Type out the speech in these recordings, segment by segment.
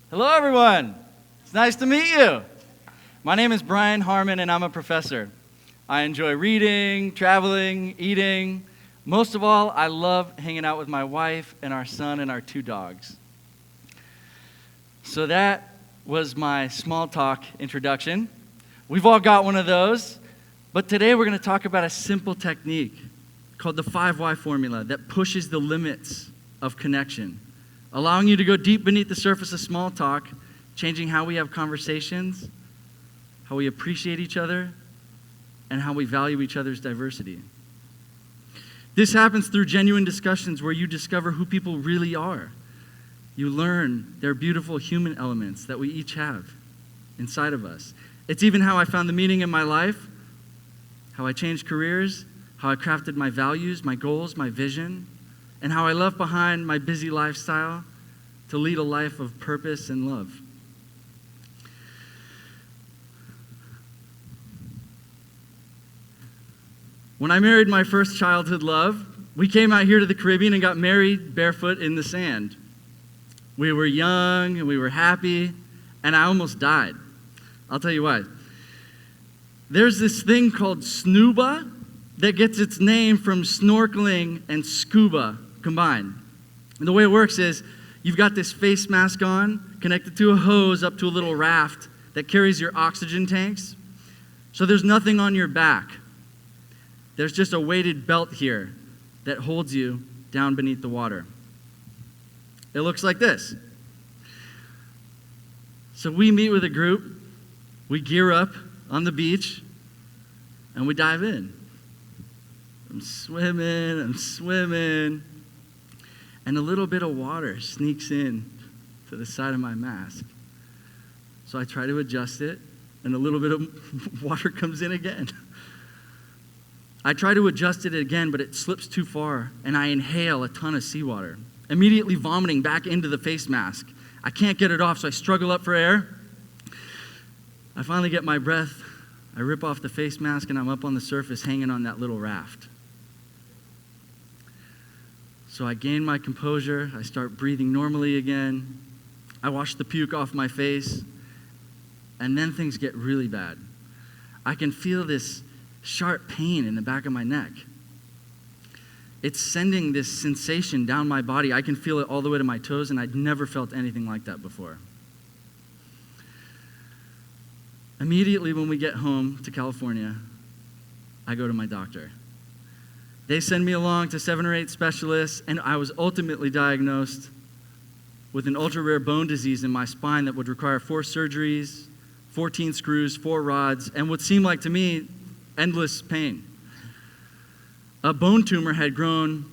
Hello, everyone. It's nice to meet you. My name is Brian Harman, and I'm a professor. I enjoy reading, traveling, eating. Most of all, I love hanging out with my wife and our son and our 2 dogs. So that was my small talk introduction. We've all got one of those, but today we're going to talk about a simple technique called the 5 Why formula that pushes the limits of connection, allowing you to go deep beneath the surface of small talk, changing how we have conversations, how we appreciate each other, and how we value each other's diversity. This happens through genuine discussions where you discover who people really are. You learn their beautiful human elements that we each have inside of us. It's even how I found the meaning in my life, how I changed careers, how I crafted my values, my goals, my vision, and how I left behind my busy lifestyle to lead a life of purpose and love. When I married my first childhood love, we came out here to the Caribbean and got married barefoot in the sand. We were young and we were happy, and I almost died. I'll tell you why. There's this thing called Snuba that gets its name from snorkeling and scuba combined. And the way it works is you've got this face mask on, connected to a hose up to a little raft that carries your oxygen tanks. So there's nothing on your back. There's just a weighted belt here that holds you down beneath the water. It looks like this. So we meet with a group, we gear up on the beach, and we dive in. I'm swimming, and a little bit of water sneaks in to the side of my mask. So I try to adjust it, and a little bit of water comes in again. I try to adjust it again, but it slips too far, and I inhale a ton of seawater, immediately vomiting back into the face mask. I can't get it off, so I struggle up for air. I finally get my breath. I rip off the face mask, and I'm up on the surface hanging on that little raft. So I gain my composure. I start breathing normally again. I wash the puke off my face, and then things get really bad. I can feel this sharp pain in the back of my neck. It's sending this sensation down my body. I can feel it all the way to my toes, and I'd never felt anything like that before. Immediately when we get home to California, I go to my doctor. They send me along to 7 or 8 specialists, and I was ultimately diagnosed with an ultra-rare bone disease in my spine that would require 4 surgeries, 14 screws, 4 rods, and what seemed like to me endless pain. A bone tumor had grown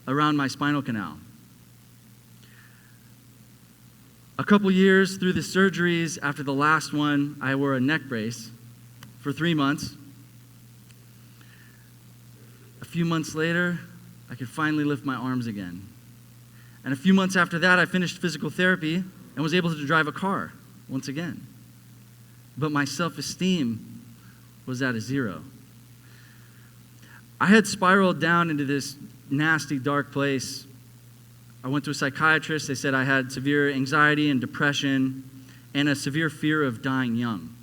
around my spinal canal. A couple years through the surgeries, after the last one, I wore a neck brace for 3 months. A few months later, I could finally lift my arms again. And a few months after that, I finished physical therapy and was able to drive a car once again. But my self-esteem was at a 0. I had spiraled down into this nasty, dark place. I went to a psychiatrist. They said I had severe anxiety and depression and a severe fear of dying young.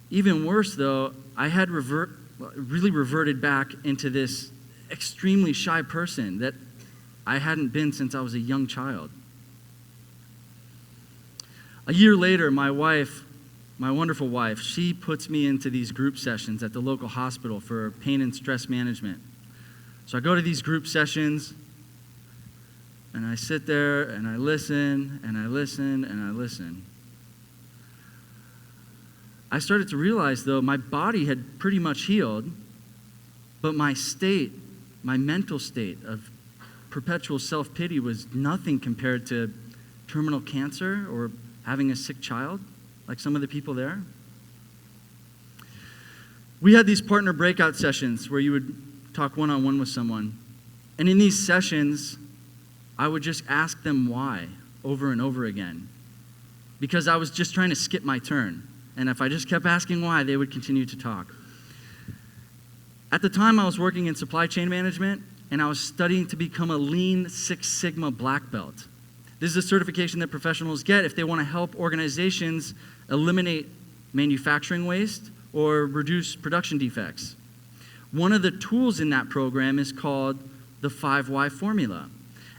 Even worse, though, I had really reverted back into this extremely shy person that I hadn't been since I was a young child. A year later, my wife, my wonderful wife, she puts me into these group sessions at the local hospital for pain and stress management. So I go to these group sessions, and I sit there, and I listen, and I listen, and I listen. I started to realize, though, my body had pretty much healed, but my state, my mental state of perpetual self-pity was nothing compared to terminal cancer or having a sick child, like some of the people there. We had these partner breakout sessions where you would talk one-on-one with someone. And in these sessions, I would just ask them why over and over again, because I was just trying to skip my turn. And if I just kept asking why, they would continue to talk. At the time, I was working in supply chain management, and I was studying to become a Lean Six Sigma black belt. This is a certification that professionals get if they want to help organizations eliminate manufacturing waste or reduce production defects. One of the tools in that program is called the 5 why formula.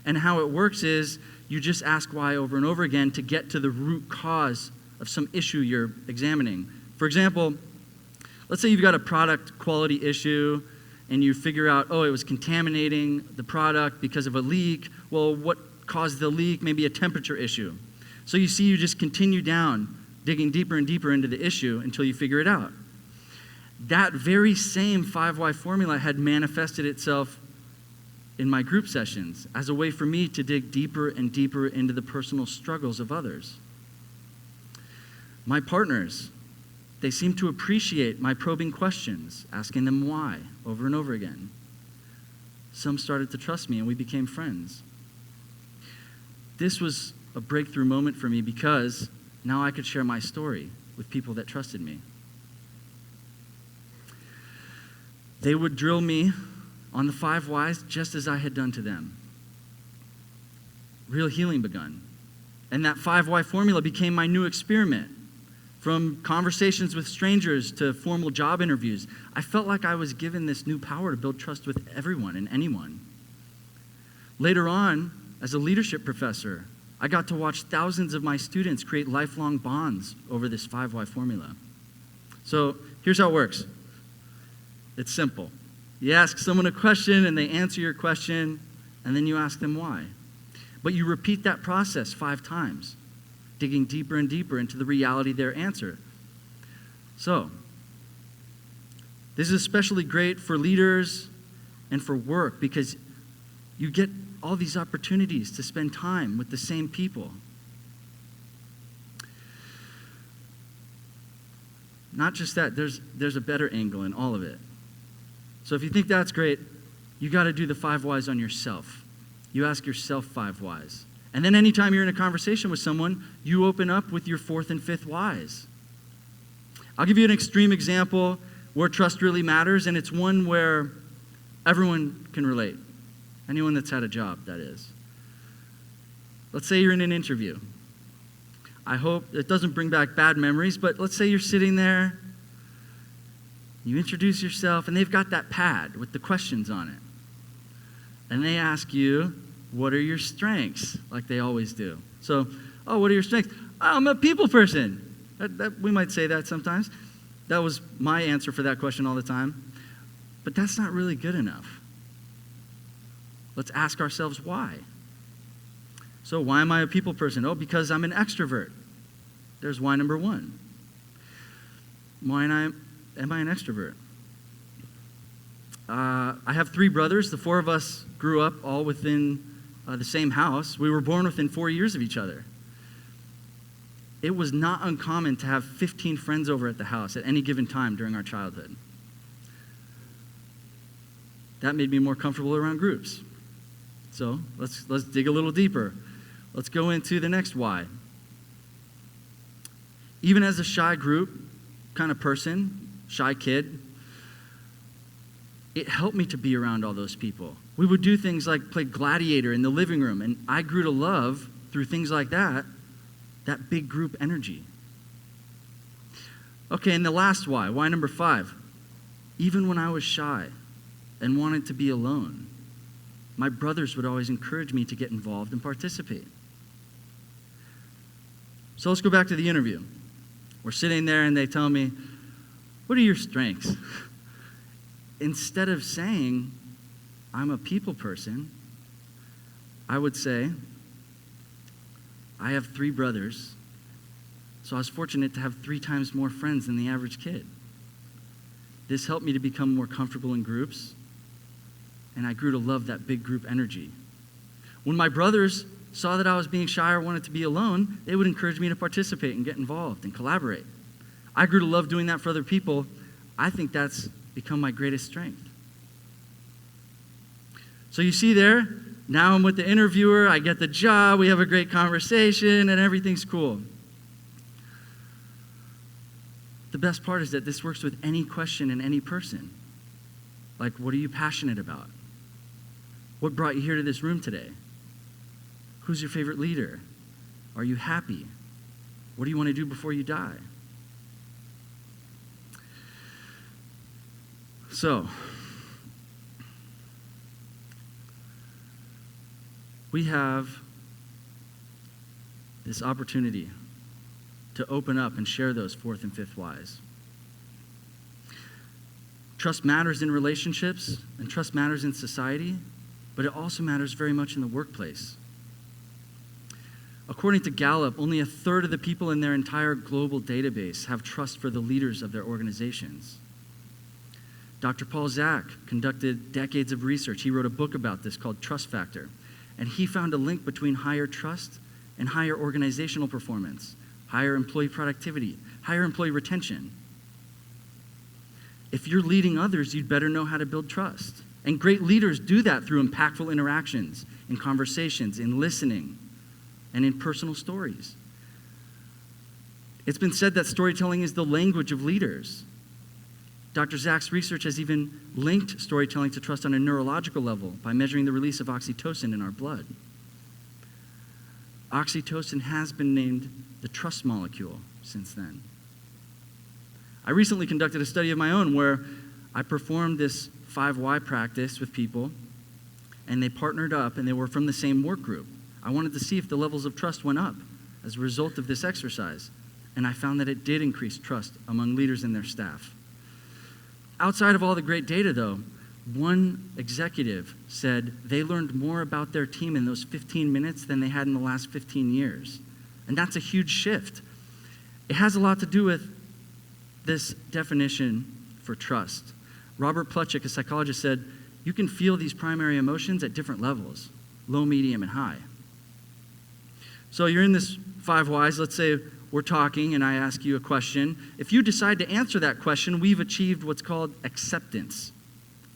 And how it works is you just ask why over and over again to get to the root cause of some issue you're examining. For example, let's say you've got a product quality issue and you figure out, oh, it was contaminating the product because of a leak. Well, what caused the leak? Maybe a temperature issue. So you see, you just continue down, digging deeper and deeper into the issue until you figure it out. That very same 5 why formula had manifested itself in my group sessions as a way for me to dig deeper and deeper into the personal struggles of others. My partners, they seemed to appreciate my probing questions, asking them why over and over again. Some started to trust me and we became friends. This was a breakthrough moment for me because now I could share my story with people that trusted me. They would drill me on the 5 whys just as I had done to them. Real healing begun. And that 5 why formula became my new experiment. From conversations with strangers to formal job interviews, I felt like I was given this new power to build trust with everyone and anyone. Later on, as a leadership professor, I got to watch thousands of my students create lifelong bonds over this 5 why formula. So here's how it works. It's simple. You ask someone a question and they answer your question, and then you ask them why. But you repeat that process 5 times, digging deeper and deeper into the reality of their answer. So, this is especially great for leaders and for work because you get all these opportunities to spend time with the same people. Not just that, there's a better angle in all of it. So if you think that's great, you got to do the 5 whys on yourself. You ask yourself 5 whys. And then anytime you're in a conversation with someone, you open up with your 4th and 5th whys. I'll give you an extreme example where trust really matters, and it's one where everyone can relate. Anyone that's had a job, that is. Let's say you're in an interview. I hope it doesn't bring back bad memories, but let's say you're sitting there, you introduce yourself, and they've got that pad with the questions on it. And they ask you, what are your strengths? Like they always do. So, what are your strengths? I'm a people person. We might say that sometimes. That was my answer for that question all the time. But that's not really good enough. Let's ask ourselves why. So why am I a people person? Oh, because I'm an extrovert. There's why number 1. Why am I an extrovert? I have 3 brothers. The 4 of us grew up all within the same house. We were born within 4 years of each other. It was not uncommon to have 15 friends over at the house at any given time during our childhood. That made me more comfortable around groups. So let's dig a little deeper. Let's go into the next why. Even as a shy group kind of person, shy kid, it helped me to be around all those people. We would do things like play Gladiator in the living room, and I grew to love, through things like that big group energy. Okay, and the last why number 5. Even when I was shy and wanted to be alone, my brothers would always encourage me to get involved and participate. So let's go back to the interview. We're sitting there and they tell me, what are your strengths? Instead of saying, I'm a people person, I would say, I have 3 brothers, so I was fortunate to have 3 times more friends than the average kid. This helped me to become more comfortable in groups, and I grew to love that big group energy. When my brothers saw that I was being shy or wanted to be alone, they would encourage me to participate and get involved and collaborate. I grew to love doing that for other people. I think that's become my greatest strength. So you see there, now I'm with the interviewer, I get the job, we have a great conversation, and everything's cool. The best part is that this works with any question and any person. Like, what are you passionate about? What brought you here to this room today? Who's your favorite leader? Are you happy? What do you want to do before you die? So, we have this opportunity to open up and share those fourth and fifth whys. Trust matters in relationships, and trust matters in society, but it also matters very much in the workplace. According to Gallup, only a third of the people in their entire global database have trust for the leaders of their organizations. Dr. Paul Zak conducted decades of research. He wrote a book about this called Trust Factor, and he found a link between higher trust and higher organizational performance, higher employee productivity, higher employee retention. If you're leading others, you'd better know how to build trust. And great leaders do that through impactful interactions, in conversations, in listening, and in personal stories. It's been said that storytelling is the language of leaders. Dr. Zak's research has even linked storytelling to trust on a neurological level by measuring the release of oxytocin in our blood. Oxytocin has been named the trust molecule since then. I recently conducted a study of my own where I performed this 5 Why practice with people, and they partnered up and they were from the same work group. I wanted to see if the levels of trust went up as a result of this exercise, and I found that it did increase trust among leaders and their staff. Outside of all the great data, though, one executive said they learned more about their team in those 15 minutes than they had in the last 15 years. And that's a huge shift. It has a lot to do with this definition for trust. Robert Plutchik, a psychologist, said, you can feel these primary emotions at different levels, low, medium, and high. So you're in this 5 Whys. Let's say we're talking and I ask you a question. If you decide to answer that question, we've achieved what's called acceptance,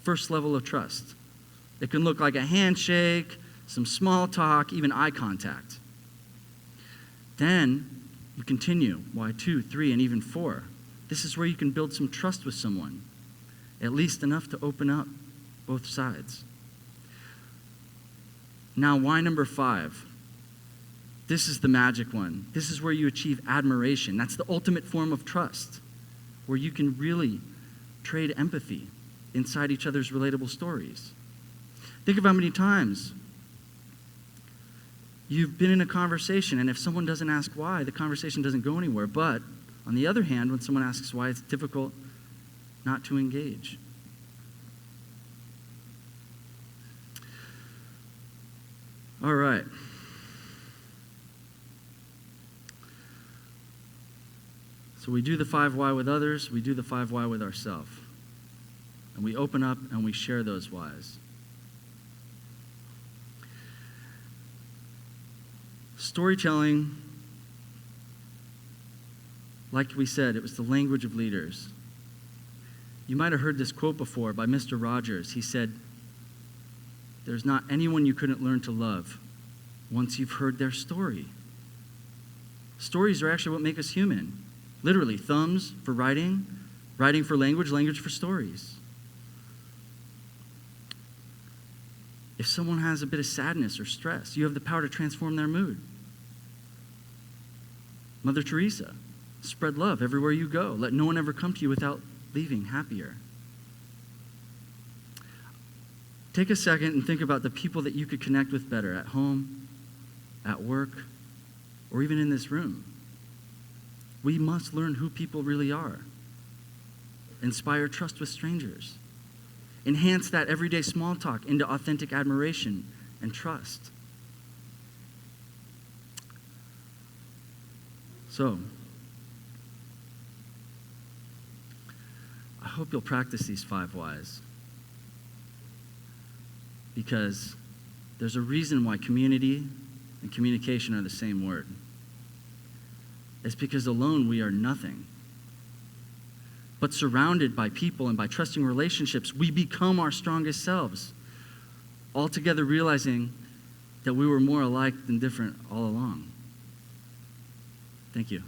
first level of trust. It can look like a handshake, some small talk, even eye contact. Then you continue, why 2, 3, and even 4. This is where you can build some trust with someone, at least enough to open up both sides. Now, why number 5? This is the magic one. This is where you achieve admiration. That's the ultimate form of trust, where you can really trade empathy inside each other's relatable stories. Think of how many times you've been in a conversation, and if someone doesn't ask why, the conversation doesn't go anywhere. But on the other hand, when someone asks why, it's difficult not to engage. All right. So we do the 5 Why with others, we do the 5 Why with ourselves. And we open up and we share those whys. Storytelling, like we said, it was the language of leaders. You might have heard this quote before by Mr. Rogers. He said, "There's not anyone you couldn't learn to love once you've heard their story." Stories are actually what make us human. Literally, thumbs for writing, writing for language, language for stories. If someone has a bit of sadness or stress, you have the power to transform their mood. Mother Teresa, spread love everywhere you go. Let no one ever come to you without leaving happier. Take a second and think about the people that you could connect with better at home, at work, or even in this room. We must learn who people really are. Inspire trust with strangers. Enhance that everyday small talk into authentic admiration and trust. So, I hope you'll practice these 5 Whys, because there's a reason why community and communication are the same word. It's because alone we are nothing. But surrounded by people and by trusting relationships, we become our strongest selves, altogether realizing that we were more alike than different all along. Thank you.